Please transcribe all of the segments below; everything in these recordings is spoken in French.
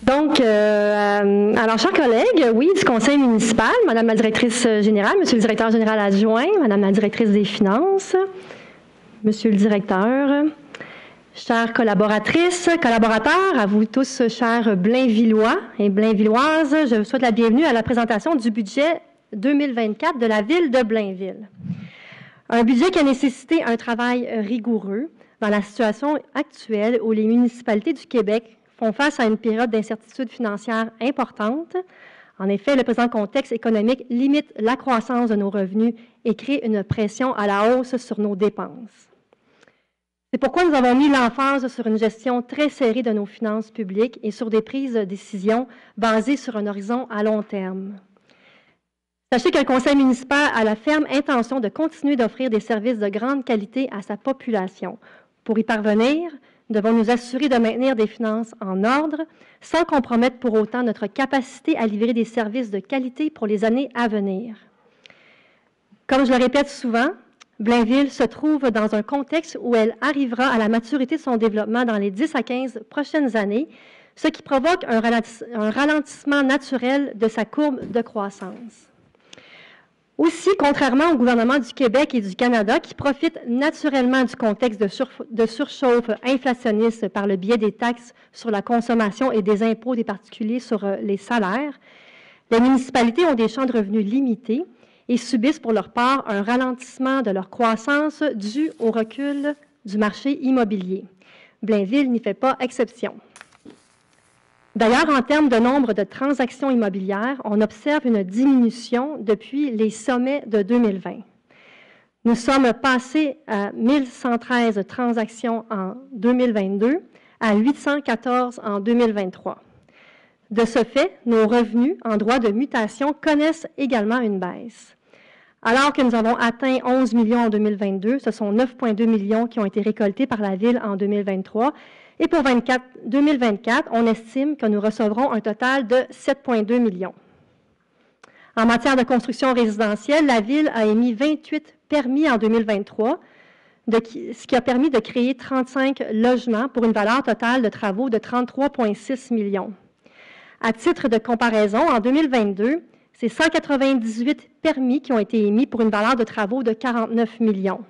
Alors, chers collègues, oui, du conseil municipal, Madame la directrice générale, Monsieur le directeur général adjoint, Madame la directrice des finances, Monsieur le directeur, chères collaboratrices, collaborateurs, à vous tous, chers Blainvillois et Blainvilloises, je vous souhaite la bienvenue à la présentation du budget 2024 de la ville de Blainville. Un budget qui a nécessité un travail rigoureux dans la situation actuelle où les municipalités du Québec font face à une période d'incertitude financière importante. En effet, le présent contexte économique limite la croissance de nos revenus et crée une pression à la hausse sur nos dépenses. C'est pourquoi nous avons mis l'emphase sur une gestion très serrée de nos finances publiques et sur des prises de décision basées sur un horizon à long terme. Sachez que le conseil municipal a la ferme intention de continuer d'offrir des services de grande qualité à sa population. Pour y parvenir, nous devons nous assurer de maintenir des finances en ordre sans compromettre pour autant notre capacité à livrer des services de qualité pour les années à venir. Comme je le répète souvent, Blainville se trouve dans un contexte où elle arrivera à la maturité de son développement dans les 10 à 15 prochaines années, ce qui provoque un ralentissement naturel de sa courbe de croissance. Aussi, contrairement au gouvernement du Québec et du Canada, qui profitent naturellement du contexte de surchauffe inflationniste par le biais des taxes sur la consommation et des impôts des particuliers sur les salaires, les municipalités ont des champs de revenus limités et subissent pour leur part un ralentissement de leur croissance dû au recul du marché immobilier. Blainville n'y fait pas exception. D'ailleurs, en termes de nombre de transactions immobilières, on observe une diminution depuis les sommets de 2020. Nous sommes passés à 1113 transactions en 2022 à 814 en 2023. De ce fait, nos revenus en droit de mutation connaissent également une baisse. Alors que nous avons atteint 11 millions en 2022, ce sont 9,2 millions qui ont été récoltés par la Ville en 2023. Et pour 2024, on estime que nous recevrons un total de 7,2 millions. En matière de construction résidentielle, la Ville a émis 28 permis en 2023, ce qui a permis de créer 35 logements pour une valeur totale de travaux de 33,6 millions. À titre de comparaison, en 2022, c'est 198 permis qui ont été émis pour une valeur de travaux de 49 millions.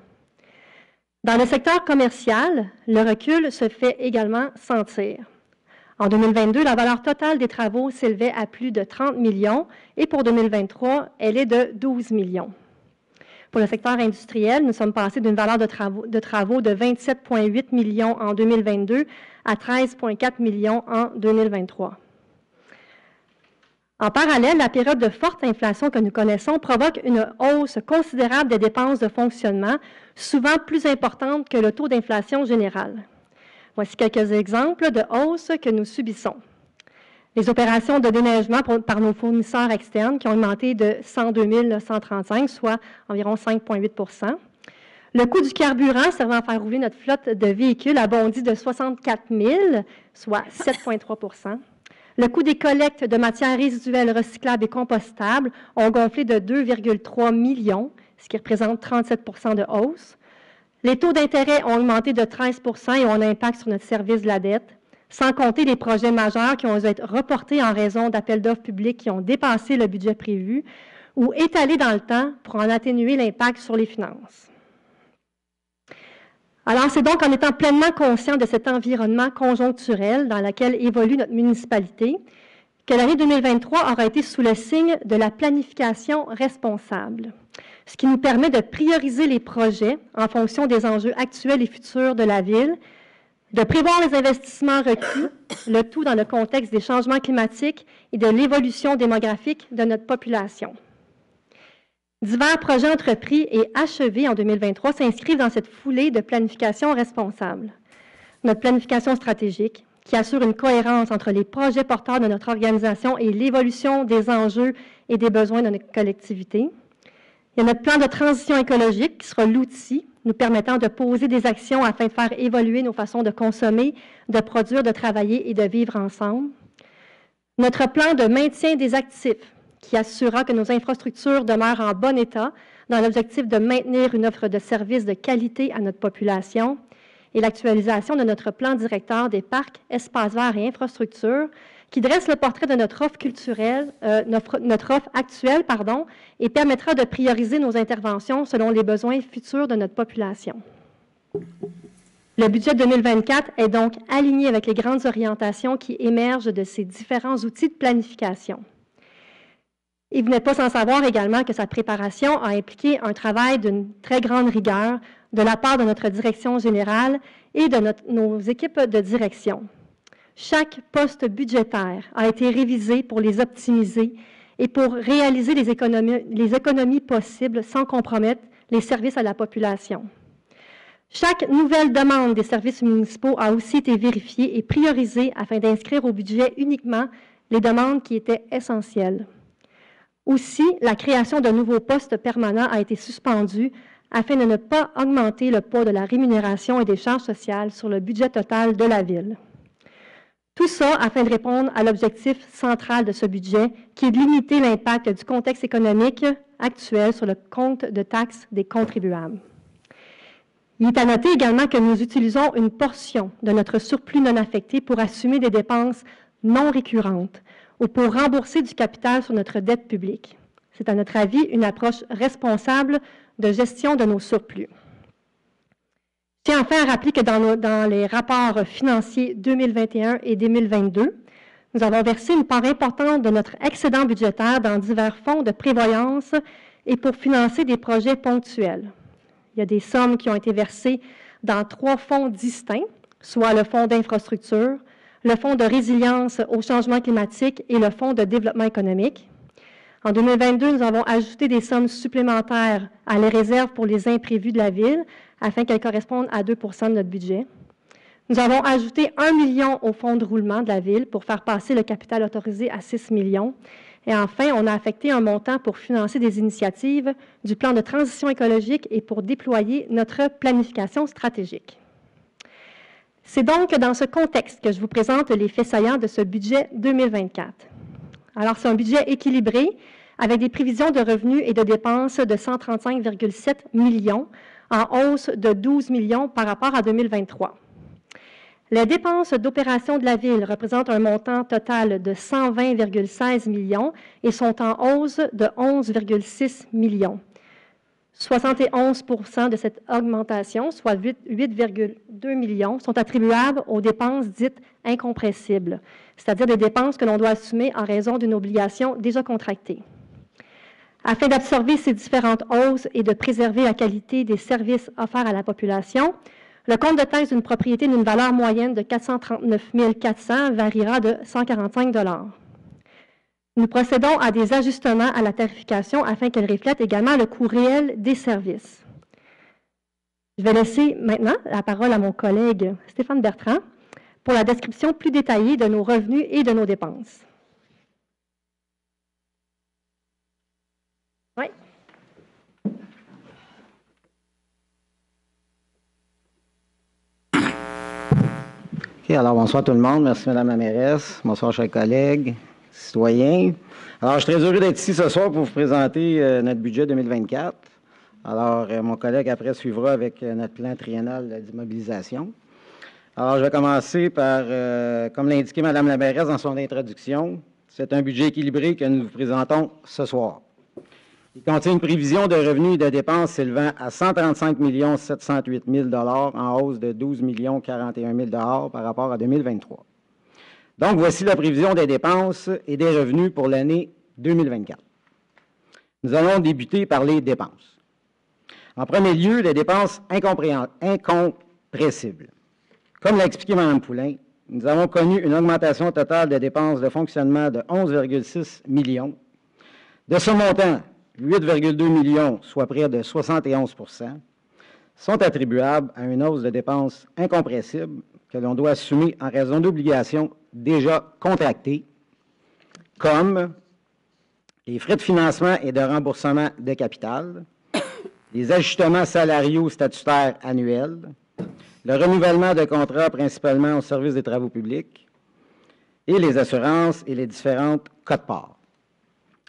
Dans le secteur commercial, le recul se fait également sentir. En 2022, la valeur totale des travaux s'élevait à plus de 30 millions et pour 2023, elle est de 12 millions. Pour le secteur industriel, nous sommes passés d'une valeur de travaux de 27,8 millions en 2022 à 13,4 millions en 2023. En parallèle, la période de forte inflation que nous connaissons provoque une hausse considérable des dépenses de fonctionnement, souvent plus importante que le taux d'inflation général. Voici quelques exemples de hausses que nous subissons. Les opérations de déneigement par nos fournisseurs externes qui ont augmenté de 102 135, soit environ 5,8 %. Le coût du carburant servant à faire rouler notre flotte de véhicules a bondi de 64 000, soit 7,3 %. Le coût des collectes de matières résiduelles recyclables et compostables ont gonflé de 2,3 millions, ce qui représente 37 % de hausse. Les taux d'intérêt ont augmenté de 13 % et ont un impact sur notre service de la dette, sans compter les projets majeurs qui ont dû être reportés en raison d'appels d'offres publics qui ont dépassé le budget prévu ou étalés dans le temps pour en atténuer l'impact sur les finances. Alors, c'est donc en étant pleinement conscient de cet environnement conjoncturel dans lequel évolue notre municipalité que l'année 2023 aura été sous le signe de la planification responsable, ce qui nous permet de prioriser les projets en fonction des enjeux actuels et futurs de la Ville, de prévoir les investissements requis, le tout dans le contexte des changements climatiques et de l'évolution démographique de notre population. Divers projets entrepris et achevés en 2023 s'inscrivent dans cette foulée de planification responsable. Notre planification stratégique, qui assure une cohérence entre les projets porteurs de notre organisation et l'évolution des enjeux et des besoins de notre collectivité. Il y a notre plan de transition écologique qui sera l'outil nous permettant de poser des actions afin de faire évoluer nos façons de consommer, de produire, de travailler et de vivre ensemble. Notre plan de maintien des actifs qui assurera que nos infrastructures demeurent en bon état dans l'objectif de maintenir une offre de services de qualité à notre population et l'actualisation de notre plan directeur des parcs, espaces verts et infrastructures qui dresse le portrait de notre offre culturelle, notre offre actuelle, et permettra de prioriser nos interventions selon les besoins futurs de notre population. Le budget 2024 est donc aligné avec les grandes orientations qui émergent de ces différents outils de planification. Et vous n'êtes pas sans savoir également que sa préparation a impliqué un travail d'une très grande rigueur de la part de notre direction générale et de nos équipes de direction. Chaque poste budgétaire a été révisé pour les optimiser et pour réaliser les économies possibles sans compromettre les services à la population. Chaque nouvelle demande des services municipaux a aussi été vérifiée et priorisée afin d'inscrire au budget uniquement les demandes qui étaient essentielles. Aussi, la création de nouveaux postes permanents a été suspendue afin de ne pas augmenter le poids de la rémunération et des charges sociales sur le budget total de la Ville. Tout ça afin de répondre à l'objectif central de ce budget, qui est de limiter l'impact du contexte économique actuel sur le compte de taxes des contribuables. Il est à noter également que nous utilisons une portion de notre surplus non affecté pour assumer des dépenses non récurrentes ou pour rembourser du capital sur notre dette publique. C'est à notre avis une approche responsable de gestion de nos surplus. Je tiens enfin à rappeler que dans les rapports financiers 2021 et 2022, nous avons versé une part importante de notre excédent budgétaire dans divers fonds de prévoyance et pour financer des projets ponctuels. Il y a des sommes qui ont été versées dans 3 fonds distincts, soit le fonds d'infrastructure, le fonds de résilience au changement climatique et le fonds de développement économique. En 2022, nous avons ajouté des sommes supplémentaires à les réserves pour les imprévus de la Ville afin qu'elles correspondent à 2 % de notre budget. Nous avons ajouté 1 million au fonds de roulement de la Ville pour faire passer le capital autorisé à 6 millions. Et enfin, on a affecté un montant pour financer des initiatives du plan de transition écologique et pour déployer notre planification stratégique. C'est donc dans ce contexte que je vous présente les faits saillants de ce budget 2024. Alors, c'est un budget équilibré avec des prévisions de revenus et de dépenses de 135,7 millions, en hausse de 12 millions par rapport à 2023. Les dépenses d'opération de la Ville représentent un montant total de 120,16 millions et sont en hausse de 11,6 millions. 71 % de cette augmentation, soit 8,2 millions, sont attribuables aux dépenses dites incompressibles, c'est-à-dire des dépenses que l'on doit assumer en raison d'une obligation déjà contractée. Afin d'absorber ces différentes hausses et de préserver la qualité des services offerts à la population, le compte de taxe d'une propriété d'une valeur moyenne de 439 400 variera de 145 $. Nous procédons à des ajustements à la tarification afin qu'elle reflète également le coût réel des services. Je vais laisser maintenant la parole à mon collègue Stéphane Bertrand pour la description plus détaillée de nos revenus et de nos dépenses. Oui. OK, alors bonsoir tout le monde. Merci Mme la mairesse. Bonsoir chers collègues, citoyens. Alors, je suis très heureux d'être ici ce soir pour vous présenter notre budget 2024. Alors, mon collègue après suivra avec notre plan triennal d'immobilisation. Alors, je vais commencer par, comme l'a indiqué Mme la mairesse dans son introduction, c'est un budget équilibré que nous vous présentons ce soir. Il contient une prévision de revenus et de dépenses s'élevant à 135 708 000 $ en hausse de 12 041 000 $ par rapport à 2023. Donc, voici la prévision des dépenses et des revenus pour l'année 2024. Nous allons débuter par les dépenses. En premier lieu, les dépenses incompressibles. Comme l'a expliqué Mme Poulain, nous avons connu une augmentation totale des dépenses de fonctionnement de 11,6 millions. De ce montant, 8,2 millions, soit près de 71 %, sont attribuables à une hausse de dépenses incompressibles que l'on doit assumer en raison d'obligations déjà contractées, comme les frais de financement et de remboursement de capital, les ajustements salariaux statutaires annuels, le renouvellement de contrats principalement au service des travaux publics et les assurances et les différentes quotes-parts.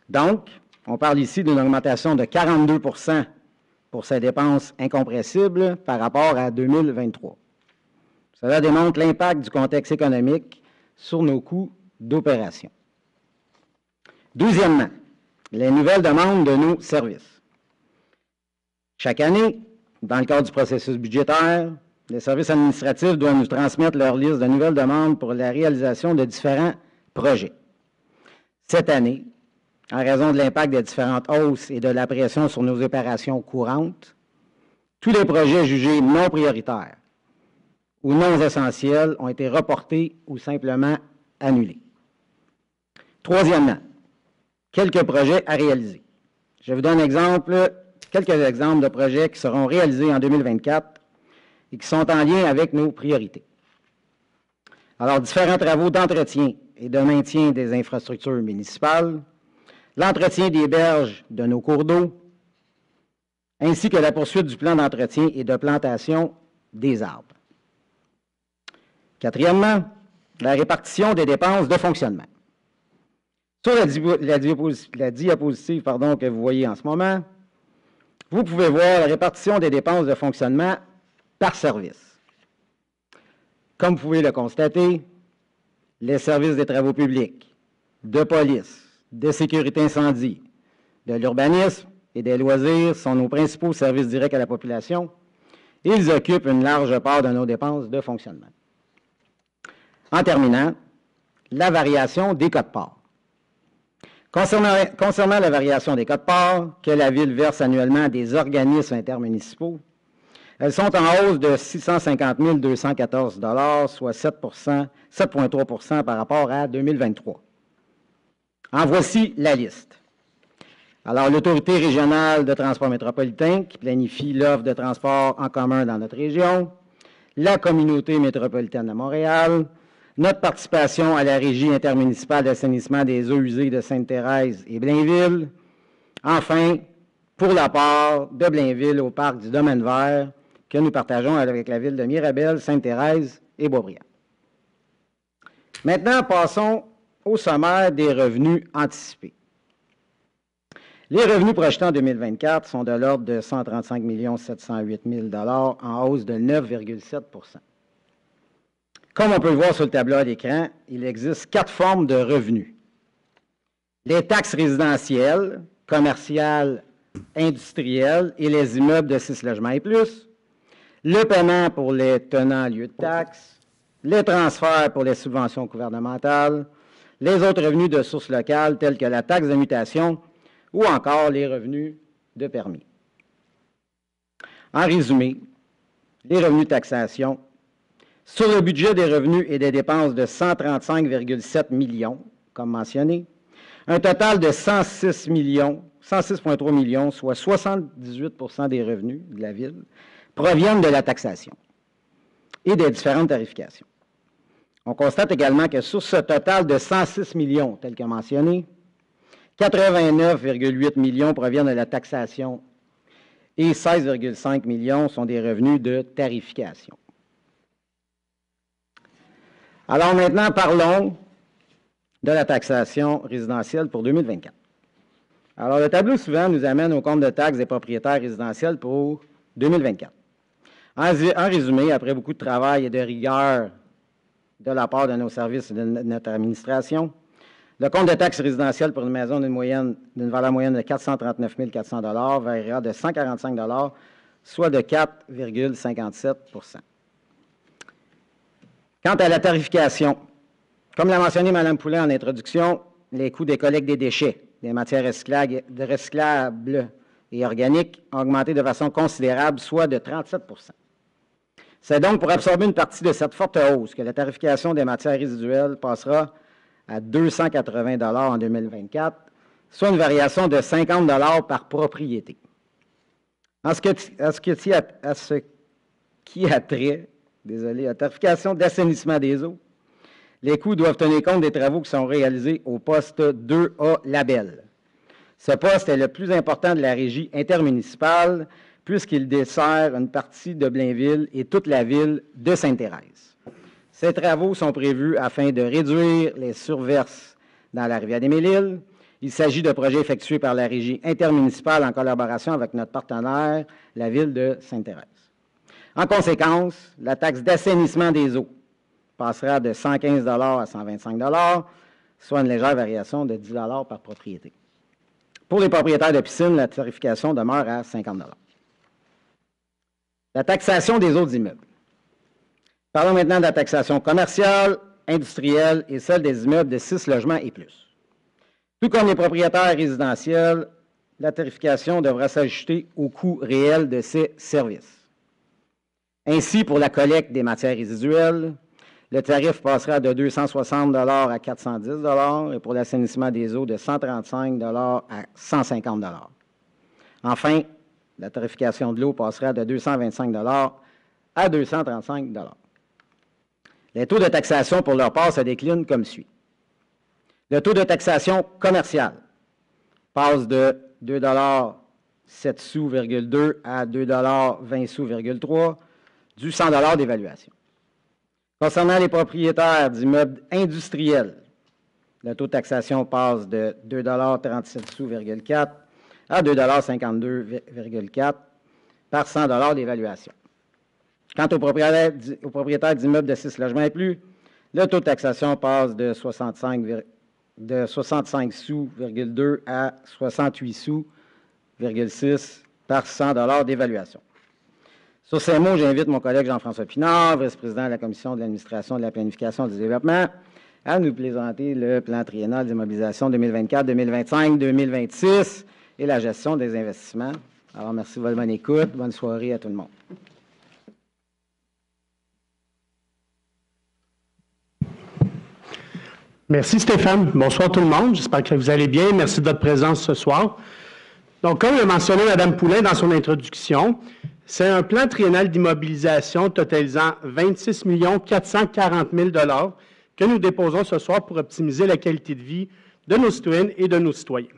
Donc, on parle ici d'une augmentation de 42 % pour ces dépenses incompressibles par rapport à 2023. Cela démontre l'impact du contexte économique sur nos coûts d'opération. Deuxièmement, les nouvelles demandes de nos services. Chaque année, dans le cadre du processus budgétaire, les services administratifs doivent nous transmettre leur liste de nouvelles demandes pour la réalisation de différents projets. Cette année, en raison de l'impact des différentes hausses et de la pression sur nos opérations courantes, tous les projets jugés non prioritaires ou non essentiels ont été reportés ou simplement annulés. Troisièmement, quelques projets à réaliser. Je vous donne quelques exemples de projets qui seront réalisés en 2024 et qui sont en lien avec nos priorités. Alors, différents travaux d'entretien et de maintien des infrastructures municipales, l'entretien des berges de nos cours d'eau, ainsi que la poursuite du plan d'entretien et de plantation des arbres. Quatrièmement, la répartition des dépenses de fonctionnement. Sur la diapositive que vous voyez en ce moment, vous pouvez voir la répartition des dépenses de fonctionnement par service. Comme vous pouvez le constater, les services des travaux publics, de police, de sécurité incendie, de l'urbanisme et des loisirs sont nos principaux services directs à la population et ils occupent une large part de nos dépenses de fonctionnement. En terminant, la variation des quotes-parts. Concernant la variation des quotes-parts que la Ville verse annuellement à des organismes intermunicipaux, elles sont en hausse de 650 214 $, soit 7,3 % par rapport à 2023. En voici la liste. Alors, l'Autorité régionale de transport métropolitain qui planifie l'offre de transport en commun dans notre région, la Communauté métropolitaine de Montréal, notre participation à la Régie intermunicipale d'assainissement des eaux usées de Sainte-Thérèse et Blainville, enfin, pour la part de Blainville au parc du Domaine vert que nous partageons avec la ville de Mirabel, Sainte-Thérèse et Boisbriand. Maintenant, passons au sommaire des revenus anticipés. Les revenus projetés en 2024 sont de l'ordre de 135 708 000 $ en hausse de 9,7 %. Comme on peut le voir sur le tableau à l'écran, il existe 4 formes de revenus. Les taxes résidentielles, commerciales, industrielles et les immeubles de 6 logements et plus, le paiement pour les tenants lieu de taxes, les transferts pour les subventions gouvernementales, les autres revenus de sources locales tels que la taxe de mutation ou encore les revenus de permis. En résumé, les revenus de taxation, sur le budget des revenus et des dépenses de 135,7 millions, comme mentionné, un total de 106,3 millions, soit 78 % des revenus de la Ville, proviennent de la taxation et des différentes tarifications. On constate également que sur ce total de 106 millions, tel que mentionné, 89,8 millions proviennent de la taxation et 16,5 millions sont des revenus de tarification. Alors maintenant, parlons de la taxation résidentielle pour 2024. Alors, le tableau suivant nous amène au compte de taxes des propriétaires résidentiels pour 2024. En résumé, après beaucoup de travail et de rigueur de la part de nos services et de notre administration, le compte de taxes résidentielles pour une maison d'une valeur moyenne de 439 400 $ variera de 145 $, soit de 4,57 %. Quant à la tarification, comme l'a mentionné Mme Poulin en introduction, les coûts des collectes des déchets, des matières recyclables et organiques ont augmenté de façon considérable, soit de 37 %. C'est donc pour absorber une partie de cette forte hausse que la tarification des matières résiduelles passera à 280 $ en 2024, soit une variation de 50 $ par propriété. À la tarification d'assainissement des eaux, les coûts doivent tenir compte des travaux qui sont réalisés au poste 2A Label. Ce poste est le plus important de la régie intermunicipale puisqu'il dessert une partie de Blainville et toute la ville de Sainte-Thérèse. Ces travaux sont prévus afin de réduire les surverses dans la rivière des Mille-Îles. Il s'agit de projets effectués par la régie intermunicipale en collaboration avec notre partenaire, la ville de Sainte-Thérèse. En conséquence, la taxe d'assainissement des eaux passera de 115 $ à 125 $, soit une légère variation de 10 $ par propriété. Pour les propriétaires de piscines, la tarification demeure à 50 $. La taxation des autres immeubles. Parlons maintenant de la taxation commerciale, industrielle et celle des immeubles de 6 logements et plus. Tout comme les propriétaires résidentiels, la tarification devra s'ajuster au coût réel de ces services. Ainsi, pour la collecte des matières résiduelles, le tarif passera de 260 $ à 410 $ et pour l'assainissement des eaux de 135 $ à 150 $. Enfin, la tarification de l'eau passera de 225 $ à 235 $. Les taux de taxation pour leur part se déclinent comme suit. Le taux de taxation commerciale passe de 2,07 sous,2 à 2,20 sous,3 du 100 $ d'évaluation. Concernant les propriétaires d'immeubles industriels, le taux de taxation passe de 2,37 sous,4 à 2,52,4 par 100 $ d'évaluation. Quant aux propriétaires d'immeubles de 6 logements et plus, le taux de taxation passe de 65 sous,2 à 68 sous,6 par 100 $ d'évaluation. Sur ces mots, j'invite mon collègue Jean-François Pinard, vice-président de la Commission de l'administration, de la planification et du développement, à nous présenter le plan triennal d'immobilisation 2024, 2025, 2026 et la gestion des investissements. Alors, merci de votre bonne écoute. Bonne soirée à tout le monde. Merci Stéphane. Bonsoir tout le monde. J'espère que vous allez bien. Merci de votre présence ce soir. Donc, comme l'a mentionné Mme Poulin dans son introduction, c'est un plan triennal d'immobilisation totalisant 26 440 000 $ que nous déposons ce soir pour optimiser la qualité de vie de nos citoyennes et de nos citoyens.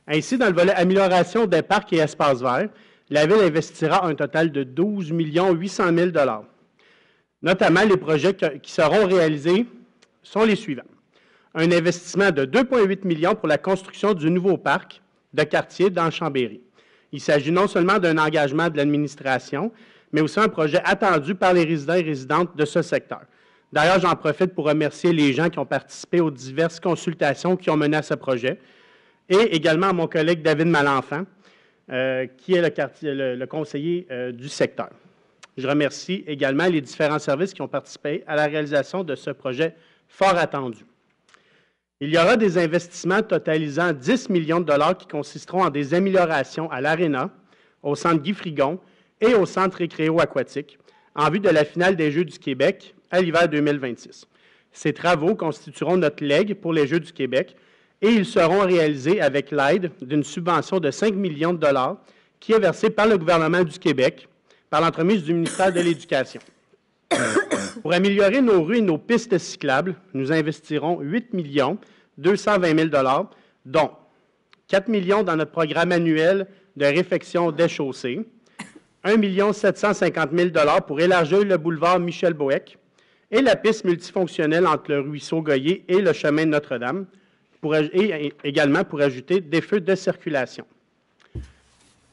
Ainsi, dans le volet amélioration des parcs et espaces verts, la Ville investira un total de 12 800 000 $. Notamment, les projets qui seront réalisés sont les suivants. Un investissement de 2,8 millions pour la construction du nouveau parc de quartier dans Chambéry. Il s'agit non seulement d'un engagement de l'administration, mais aussi un projet attendu par les résidents et résidentes de ce secteur. D'ailleurs, j'en profite pour remercier les gens qui ont participé aux diverses consultations qui ont mené à ce projet, et également à mon collègue David Malenfant, qui est le conseiller du secteur. Je remercie également les différents services qui ont participé à la réalisation de ce projet fort attendu. Il y aura des investissements totalisant 10 millions de $ qui consisteront en des améliorations à l'Arena, au Centre Guy Frigon et au Centre récréo-aquatique en vue de la finale des Jeux du Québec à l'hiver 2026. Ces travaux constitueront notre legs pour les Jeux du Québec et ils seront réalisés avec l'aide d'une subvention de 5 millions de $ qui est versée par le gouvernement du Québec par l'entremise du ministère de l'Éducation. Pour améliorer nos rues et nos pistes cyclables, nous investirons 8 220 000 $, dont 4 millions dans notre programme annuel de réfection des chaussées, 1 750 000 $ pour élargir le boulevard Michel-Boeck et la piste multifonctionnelle entre le ruisseau Goyer et le chemin de Notre-Dame, et également pour ajouter des feux de circulation.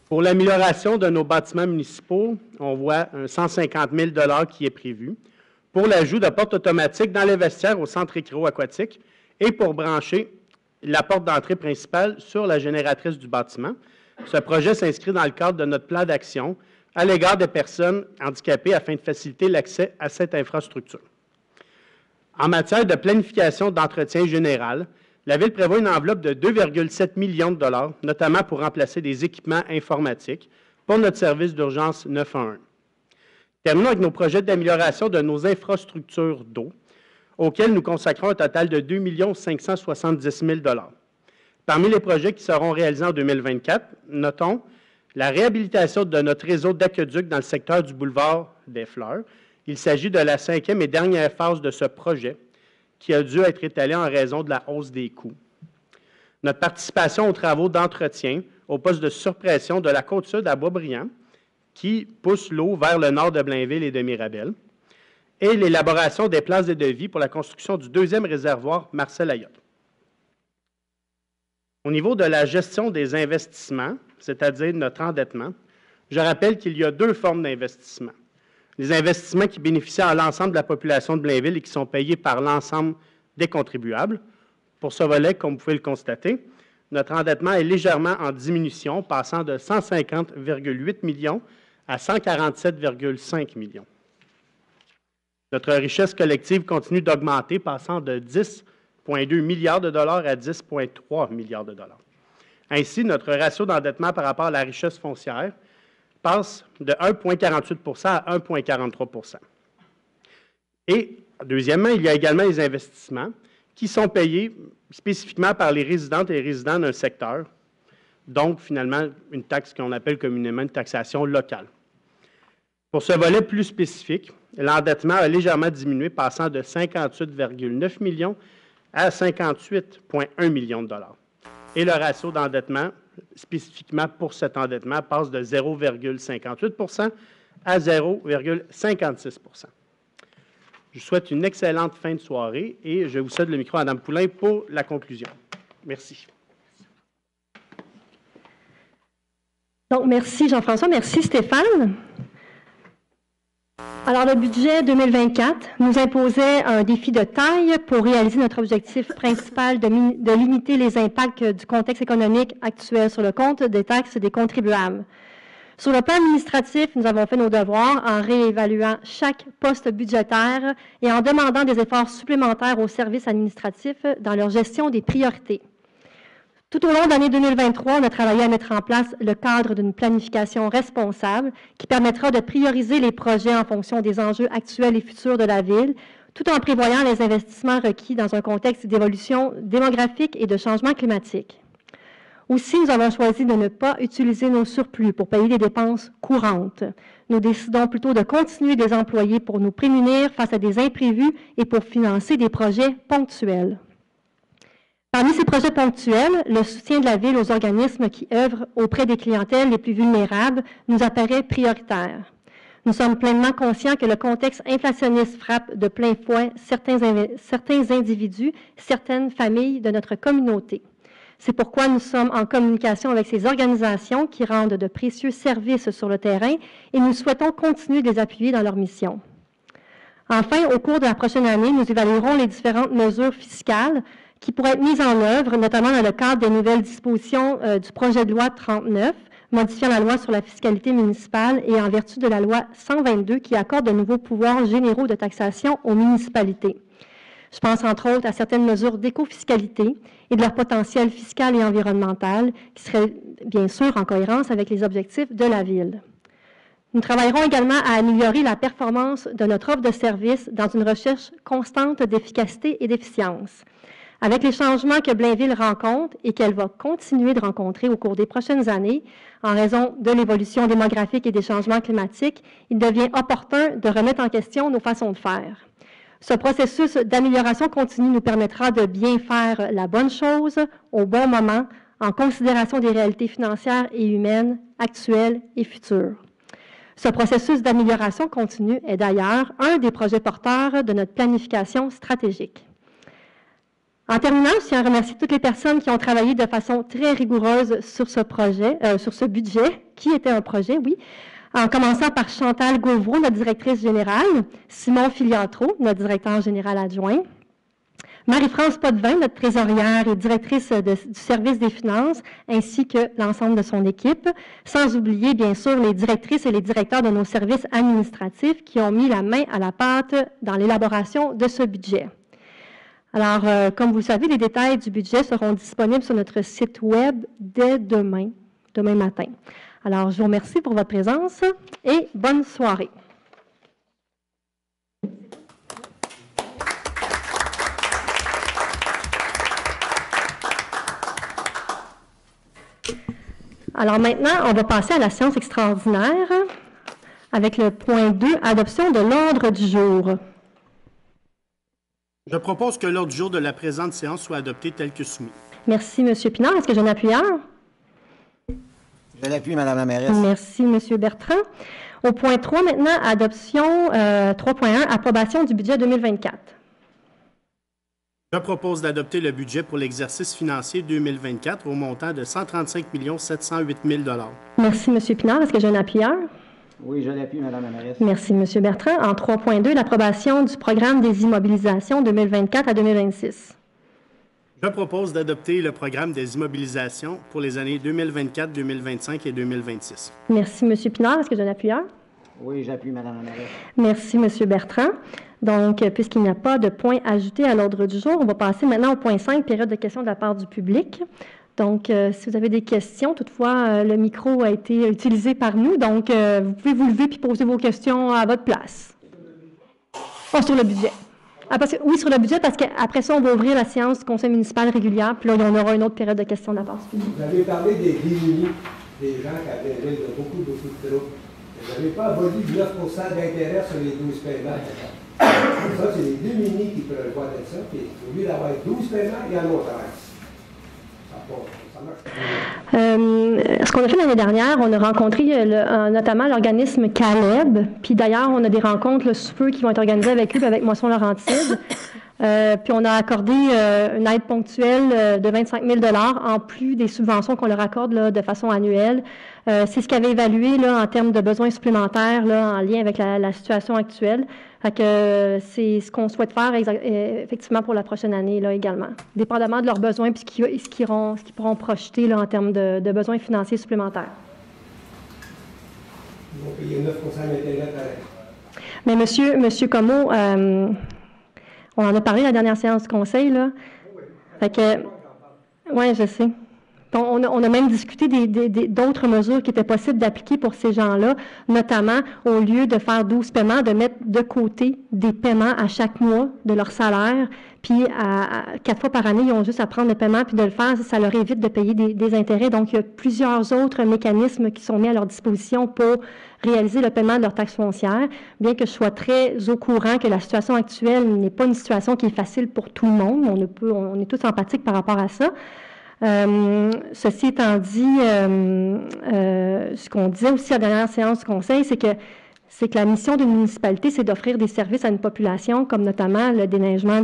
Pour l'amélioration de nos bâtiments municipaux, on voit un 150 000 $ qui est prévu. Pour l'ajout de portes automatiques dans les vestiaires au centre récréo-aquatique et pour brancher la porte d'entrée principale sur la génératrice du bâtiment. Ce projet s'inscrit dans le cadre de notre plan d'action à l'égard des personnes handicapées afin de faciliter l'accès à cette infrastructure. En matière de planification d'entretien général, la Ville prévoit une enveloppe de 2,7 millions de $, notamment pour remplacer des équipements informatiques pour notre service d'urgence 911. Terminons avec nos projets d'amélioration de nos infrastructures d'eau, auxquels nous consacrons un total de 2 570 000 $. Parmi les projets qui seront réalisés en 2024, notons la réhabilitation de notre réseau d'aqueducs dans le secteur du boulevard des Fleurs. Il s'agit de la 5e et dernière phase de ce projet qui a dû être étalée en raison de la hausse des coûts. Notre participation aux travaux d'entretien au poste de surpression de la Côte-Sud à Boisbriand, qui pousse l'eau vers le nord de Blainville et de Mirabel, et l'élaboration des plans et devis pour la construction du 2e réservoir Marcel-Ayotte. Au niveau de la gestion des investissements, c'est-à-dire notre endettement, je rappelle qu'il y a 2 formes d'investissement. Les investissements qui bénéficient à l'ensemble de la population de Blainville et qui sont payés par l'ensemble des contribuables, Pour ce volet, comme vous pouvez le constater, notre endettement est légèrement en diminution, passant de 150,8 millions à 147,5 millions. Notre richesse collective continue d'augmenter, passant de 10,2 milliards de dollars à 10,3 milliards de dollars. Ainsi, notre ratio d'endettement par rapport à la richesse foncière passe de 1,48 à 1,43 Et, deuxièmement, il y a également les investissements qui sont payés spécifiquement par les résidentes et les résidents d'un secteur, donc finalement une taxe qu'on appelle communément une taxation locale. Pour ce volet plus spécifique, l'endettement a légèrement diminué, passant de 58,9 millions à 58,1 millions de dollars. Et le ratio d'endettement, spécifiquement pour cet endettement, passe de 0,58 à 0,56 Je vous souhaite une excellente fin de soirée et je vous cède le micro à Mme Poulin pour la conclusion. Merci. Donc, merci Jean-François, merci Stéphane. Alors, le budget 2024 nous imposait un défi de taille pour réaliser notre objectif principal de limiter les impacts du contexte économique actuel sur le compte des taxes des contribuables. Sur le plan administratif, nous avons fait nos devoirs en réévaluant chaque poste budgétaire et en demandant des efforts supplémentaires aux services administratifs dans leur gestion des priorités. Tout au long de l'année 2023, on a travaillé à mettre en place le cadre d'une planification responsable qui permettra de prioriser les projets en fonction des enjeux actuels et futurs de la Ville, tout en prévoyant les investissements requis dans un contexte d'évolution démographique et de changement climatique. Aussi, nous avons choisi de ne pas utiliser nos surplus pour payer des dépenses courantes. Nous décidons plutôt de continuer de les employer pour nous prémunir face à des imprévus et pour financer des projets ponctuels. Parmi ces projets ponctuels, le soutien de la Ville aux organismes qui œuvrent auprès des clientèles les plus vulnérables nous apparaît prioritaire. Nous sommes pleinement conscients que le contexte inflationniste frappe de plein fouet certains individus, certaines familles de notre communauté. C'est pourquoi nous sommes en communication avec ces organisations qui rendent de précieux services sur le terrain et nous souhaitons continuer de les appuyer dans leur mission. Enfin, au cours de la prochaine année, nous évaluerons les différentes mesures fiscales qui pourraient être mises en œuvre, notamment dans le cadre des nouvelles dispositions du projet de loi 39, modifiant la loi sur la fiscalité municipale et en vertu de la loi 122 qui accorde de nouveaux pouvoirs généraux de taxation aux municipalités. Je pense entre autres à certaines mesures d'éco-fiscalité et de leur potentiel fiscal et environnemental qui seraient bien sûr en cohérence avec les objectifs de la Ville. Nous travaillerons également à améliorer la performance de notre offre de services dans une recherche constante d'efficacité et d'efficience. Avec les changements que Blainville rencontre et qu'elle va continuer de rencontrer au cours des prochaines années, en raison de l'évolution démographique et des changements climatiques, il devient opportun de remettre en question nos façons de faire. Ce processus d'amélioration continue nous permettra de bien faire la bonne chose au bon moment, en considération des réalités financières et humaines actuelles et futures. Ce processus d'amélioration continue est d'ailleurs un des projets porteurs de notre planification stratégique. En terminant, je tiens à remercier toutes les personnes qui ont travaillé de façon très rigoureuse sur ce projet, sur ce budget, qui était un projet, oui, en commençant par Chantal Gauvreau, notre directrice générale, Simon Filiatro, notre directeur général adjoint, Marie-France Potvin, notre trésorière et directrice du service des finances, ainsi que l'ensemble de son équipe, sans oublier, bien sûr, les directrices et les directeurs de nos services administratifs qui ont mis la main à la pâte dans l'élaboration de ce budget. Alors, comme vous le savez, les détails du budget seront disponibles sur notre site Web dès demain matin. Alors, je vous remercie pour votre présence et bonne soirée. Alors maintenant, on va passer à la séance extraordinaire avec le point 2, adoption de l'ordre du jour. Je propose que l'ordre du jour de la présente séance soit adopté tel que soumis. Merci, M. Pinard. Est-ce que j'ai un appuyeur? Je l'appuie, Mme la mairesse. Merci, M. Bertrand. Au point 3, maintenant, adoption 3.1, approbation du budget 2024. Je propose d'adopter le budget pour l'exercice financier 2024 au montant de 135 708 000 $. Merci, M. Pinard. Est-ce que j'ai un appuyeur? Oui, je l'appuie, Mme la mairesse. Merci, M. Bertrand. En 3.2, l'approbation du programme des immobilisations 2024 à 2026. Je propose d'adopter le programme des immobilisations pour les années 2024, 2025 et 2026. Merci, M. Pinard. Est-ce que j'ai un appuyeur? Oui, j'appuie, Mme Lamarette. Merci, M. Bertrand. Donc, puisqu'il n'y a pas de point ajouté à l'ordre du jour, on va passer maintenant au point 5, période de questions de la part du public. Donc, si vous avez des questions, toutefois, le micro a été utilisé par nous, donc vous pouvez vous lever puis poser vos questions à votre place. Oh, sur le budget. Ah, oui, sur le budget, parce qu'après ça, on va ouvrir la séance du conseil municipal régulière, puis là, on aura une autre période de questions de la part du public. Vous avez parlé des démunis, des gens qui avaient beaucoup de troubles. Vous n'avez pas aboli 9% d'intérêt sur les 12 paiements. Ça, c'est les démunis qui prévoient de ça. Puis, au lieu d'avoir 12 paiements, il y en a 13. Ce qu'on a fait l'année dernière, on a rencontré notamment l'organisme Caleb. Puis d'ailleurs, on a des rencontres sous peu qui vont être organisées avec lui et avec Moisson Laurentide. Puis on a accordé une aide ponctuelle de 25 000 en plus des subventions qu'on leur accorde là, de façon annuelle. C'est ce qu'il avait évalué là, en termes de besoins supplémentaires là, en lien avec la situation actuelle. Fait que c'est ce qu'on souhaite faire effectivement pour la prochaine année là, également, dépendamment de leurs besoins et ce qu'ils pourront projeter là, en termes de besoins financiers supplémentaires. Ils vont payer 9% d'intérêt pareil. Mais Monsieur Comeau, on en a parlé la dernière séance du conseil, là. Fait que, oui, je sais. On a même discuté d'autres mesures qui étaient possibles d'appliquer pour ces gens-là, notamment, au lieu de faire 12 paiements, de mettre de côté des paiements à chaque mois de leur salaire, puis 4 fois par année, ils ont juste à prendre le paiement puis de le faire, ça leur évite de payer des intérêts. Donc, il y a plusieurs autres mécanismes qui sont mis à leur disposition pour réaliser le paiement de leur taxe foncière, bien que je sois très au courant que la situation actuelle n'est pas une situation qui est facile pour tout le monde. On est tous empathiques par rapport à ça. Ceci étant dit, ce qu'on disait aussi à la dernière séance du conseil, c'est que la mission d'une municipalité, c'est d'offrir des services à une population, comme notamment le déneigement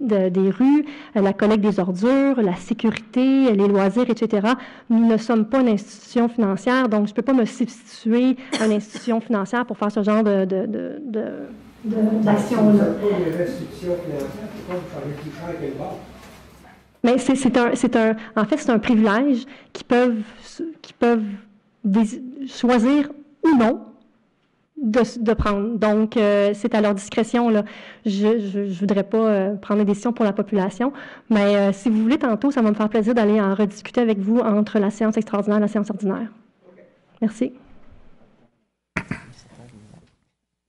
des rues, la collecte des ordures, la sécurité, les loisirs, etc. Nous ne sommes pas une institution financière, donc je ne peux pas me substituer à une institution financière pour faire ce genre d'action-là. Vous n'avez pas de restrictions financières, c'est pas vous faire plus cher qu'une banque. Mais en fait, c'est un privilège qu'ils peuvent choisir ou non de prendre. Donc, c'est à leur discrétion, là. Je ne voudrais pas prendre des décisions pour la population, mais si vous voulez, tantôt, ça va me faire plaisir d'aller en rediscuter avec vous entre la séance extraordinaire et la séance ordinaire. Merci.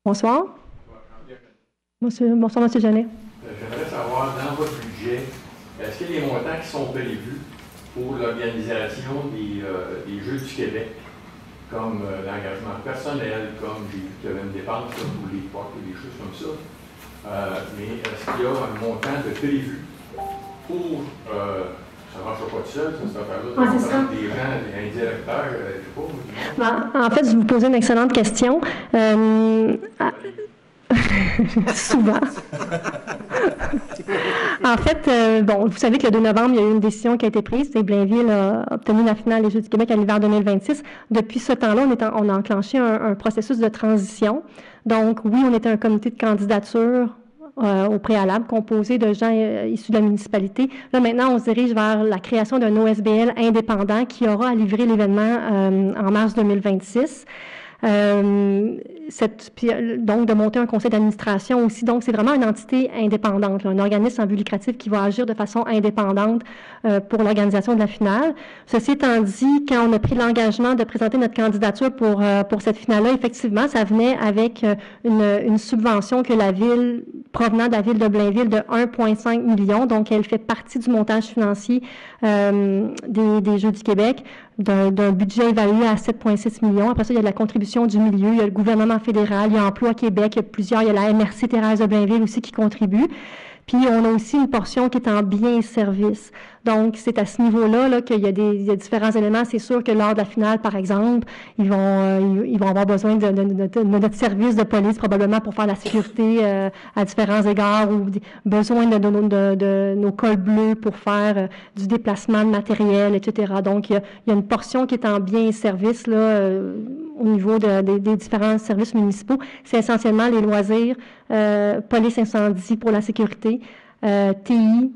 Bonsoir. Bonsoir, M. Genet. J'aimerais savoir, dans votre budget, est-ce qu'il y a des montants qui sont prévus pour l'organisation des Jeux du Québec, comme l'engagement personnel, comme j'ai vu qu'il y avait une dépense pour les portes et des choses comme ça. Mais est-ce qu'il y a un montant de prévu pour, ça ne marchera pas tout seul, ça affaire-là, des gens, un directeur, je ne sais pas. En fait, je vous posais une excellente question. Souvent. En fait, vous savez que le 2 novembre, il y a eu une décision qui a été prise. C'est Blainville a obtenu la finale des Jeux du Québec à l'hiver 2026. Depuis ce temps-là, on a enclenché un processus de transition. Donc, oui, on était un comité de candidature au préalable, composé de gens issus de la municipalité. Là, maintenant, on se dirige vers la création d'un OSBL indépendant qui aura à livrer l'événement en mars 2026. Donc, de monter un conseil d'administration aussi. Donc, c'est vraiment une entité indépendante, là, un organisme en but lucratif qui va agir de façon indépendante pour l'organisation de la finale. Ceci étant dit, quand on a pris l'engagement de présenter notre candidature pour cette finale-là, effectivement, ça venait avec une subvention que la ville, provenant de la ville de Blainville, de 1,5 million. Donc, elle fait partie du montage financier des Jeux du Québec, d'un budget évalué à 7,6 millions. Après ça, il y a de la contribution du milieu, il y a le gouvernement fédéral, il y a Emploi Québec, il y a la MRC Thérèse de Blainville aussi qui contribue. Puis, on a aussi une portion qui est en biens et services. Donc, c'est à ce niveau-là là, qu'il y a différents éléments. C'est sûr que lors de la finale, par exemple, ils vont avoir besoin de notre service de police probablement pour faire la sécurité à différents égards ou besoin de nos cols bleus pour faire du déplacement de matériel, etc. Donc, il y a une portion qui est en biens et services là, au niveau des différents services municipaux. C'est essentiellement les loisirs, police incendie pour la sécurité, TI,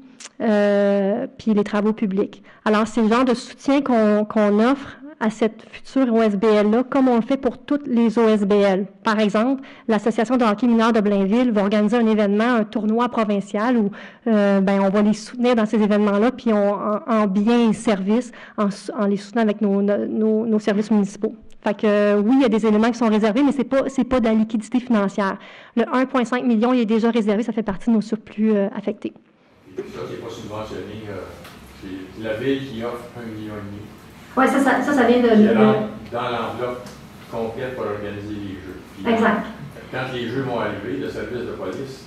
puis les travaux publics. Alors, c'est le genre de soutien qu'on offre à cette future OSBL-là, comme on le fait pour toutes les OSBL. Par exemple, l'Association de hockey mineur de Blainville va organiser un événement, un tournoi provincial où on va les soutenir dans ces événements-là, puis en biens et services, en les soutenant avec nos services municipaux. Fait que oui, il y a des éléments qui sont réservés, mais c'est pas de la liquidité financière. Le 1,5 million, il est déjà réservé, ça fait partie de nos surplus affectés. Et ça, c'est pas subventionné. C'est la ville qui offre 1,5 million. Oui, ça vient de... Dans l'enveloppe complète pour organiser les jeux. Puis, exact. Quand les jeux vont arriver, le service de police,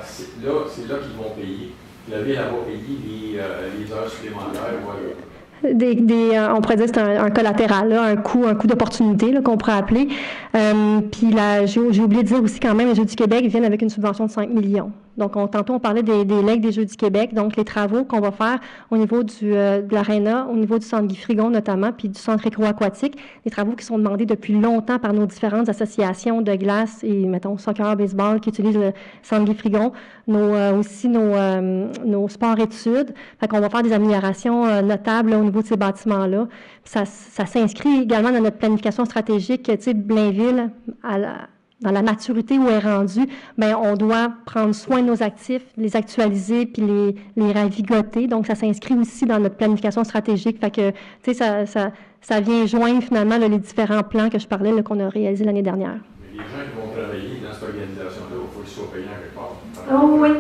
c'est là qu'ils vont payer. La ville, elle va payer les heures supplémentaires. On pourrait dire que c'est un collatéral, là, un coût d'opportunité qu'on pourrait appeler. Puis j'ai oublié de dire aussi quand même, les Jeux du Québec viennent avec une subvention de 5 millions. Donc, tantôt, on parlait des legs des Jeux du Québec. Donc, les travaux qu'on va faire au niveau de l'aréna, au niveau du centre Guy Frigon notamment, puis du centre récro-aquatique, des travaux qui sont demandés depuis longtemps par nos différentes associations de glace et, mettons, soccer, baseball, qui utilisent le centre Guy Frigon, aussi nos sports-études. Fait qu'on va faire des améliorations notables là, au niveau de ces bâtiments-là. Ça s'inscrit également dans notre planification stratégique. Tu sais, Blainville, dans la maturité où elle est rendue, bien, on doit prendre soin de nos actifs, les actualiser puis les ravigoter. Donc, ça s'inscrit aussi dans notre planification stratégique. Fait que, tu sais, ça vient joindre finalement là, les différents plans que je parlais qu'on a réalisés l'année dernière. Mais les gens qui vont travailler dans cette organisation-là, il faut qu'ils soient payés quelque part. Oh oui.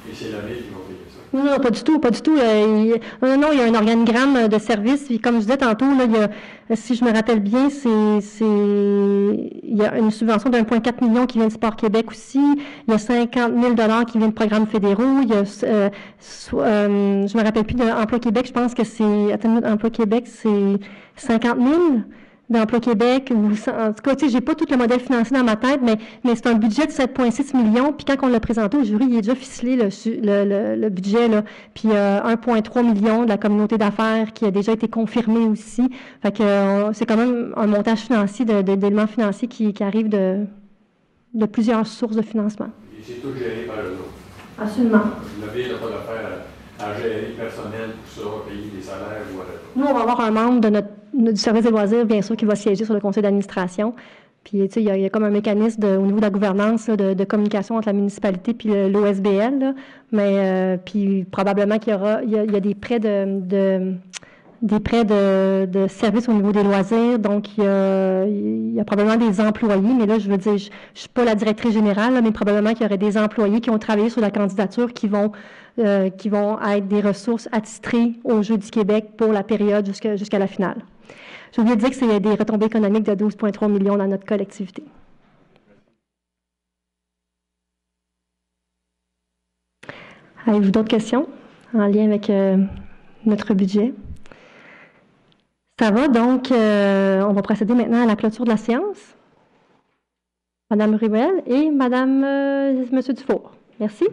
Et c'est la ville qui va payer ça. Non, pas du tout, pas du tout. Non, il y a un organigramme de service. Puis comme je disais tantôt, là, si je me rappelle bien, il y a une subvention de 1,4 million qui vient de Sport Québec aussi. Il y a 50 000 $ qui viennent de programmes fédéraux. Il y a, je me rappelle plus d'Emploi Québec. Je pense que Emploi Québec, c'est 50 000 d'Emploi Québec. En tout cas, tu sais, j'ai pas tout le modèle financier dans ma tête, mais c'est un budget de 7,6 millions. Puis quand on l'a présenté au jury, il est déjà ficelé le budget, là. Puis 1,3 million de la communauté d'affaires qui a déjà été confirmé aussi. Fait que c'est quand même un montage financier d'éléments financiers qui arrivent de plusieurs sources de financement. Et c'est tout géré par eux autres. Absolument. La ville n'a pas d'affaire à gérer le personnel pour ça, payer des salaires ou whatever. Nous, on va avoir un membre du service des loisirs, bien sûr, qui va siéger sur le conseil d'administration. Puis, tu sais, il y a comme un mécanisme au niveau de la gouvernance là, de communication entre la municipalité puis l'OSBL. Là. Mais, puis, probablement qu'il y a des prêts des prêts de services au niveau des loisirs. Donc, il y a probablement des employés, mais là, je veux dire, je ne suis pas la directrice générale, là, mais probablement qu'il y aurait des employés qui ont travaillé sur la candidature qui vont être des ressources attitrées aux Jeux du Québec pour la période jusqu'à la finale. J'ai oublié de dire qu'il y a des retombées économiques de 12,3 millions dans notre collectivité. Avez-vous d'autres questions en lien avec notre budget? Ça va, donc, on va procéder maintenant à la clôture de la séance. Madame Ruel et Monsieur Dufour. Merci.